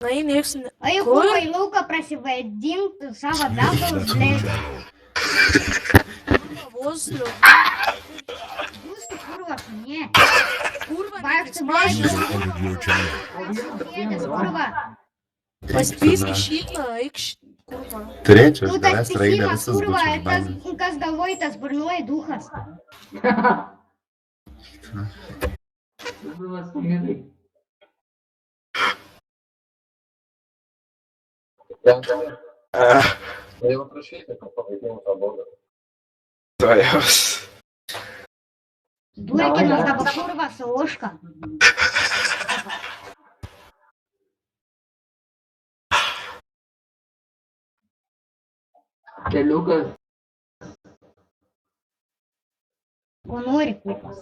Na, nieks ne... O jau kurva į lauką prasivaidink savo darbą užleidžiu. Vos, nu. Jūs tu kurva, ne. Kurva, Vaikštų mažas. User entered your channel. blėdės, kurva. Paspysk šitą, eikš, kurva. Turėčiau Tu iš tas tavęs raidę pisimas, visus kurva, būčiau ir tas, išbandęs. kas galvoj, tas burnuoja duhas. Jau prašyti, kad pavadinų tą bogą. Tvariaus. Durkinas dabar kurva su oška. Keliukas, Ko nori, kurvas.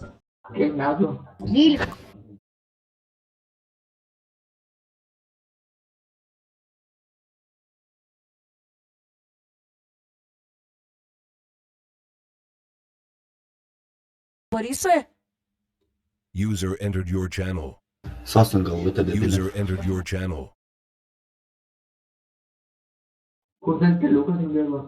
kiek metų? 12. Borisai? User entered your channel. Sostum galvutę dėdinę. User entered your channel. Kur ten keliukas įbėgo?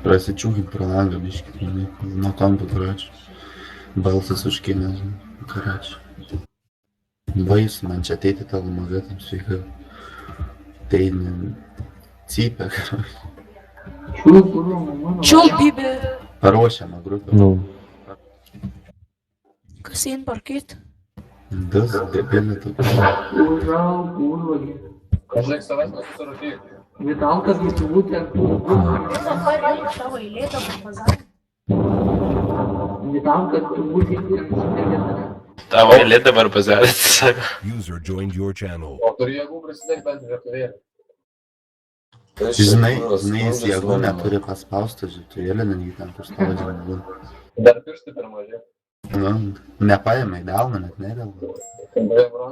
Prasičiūkit pro langą biškį, žinai, nuo kampo, karačiu. Balsas užkinęs, karačiu. Baisu man čia ateiti tavo magatam, sveika. Tai cypia, karačiu. Šių kurva, mano. Čiul, bibi. Paruošiama grupė. Nu, Kas eina parkyt? Das, dėpėlė tokia. Užau, kurva. Aš žiūrėk savęs nesusirūpėjau. Vitalkas būtų būti ant kurva. Tavo eilė dabar bazarė. Vitalkas turbūt ant kurva. Tavo eilė dabar bazarė. User joined your channel. O turi jėgų prisidėti bent virtuvėlį. Žinai, jis jėgų neturi paspaustą žituvėlį, netgi ten kur spaudžiama. Dar pirštai per maži. Nu, nepaėmė į delną, net nedėlą. Beje, brango.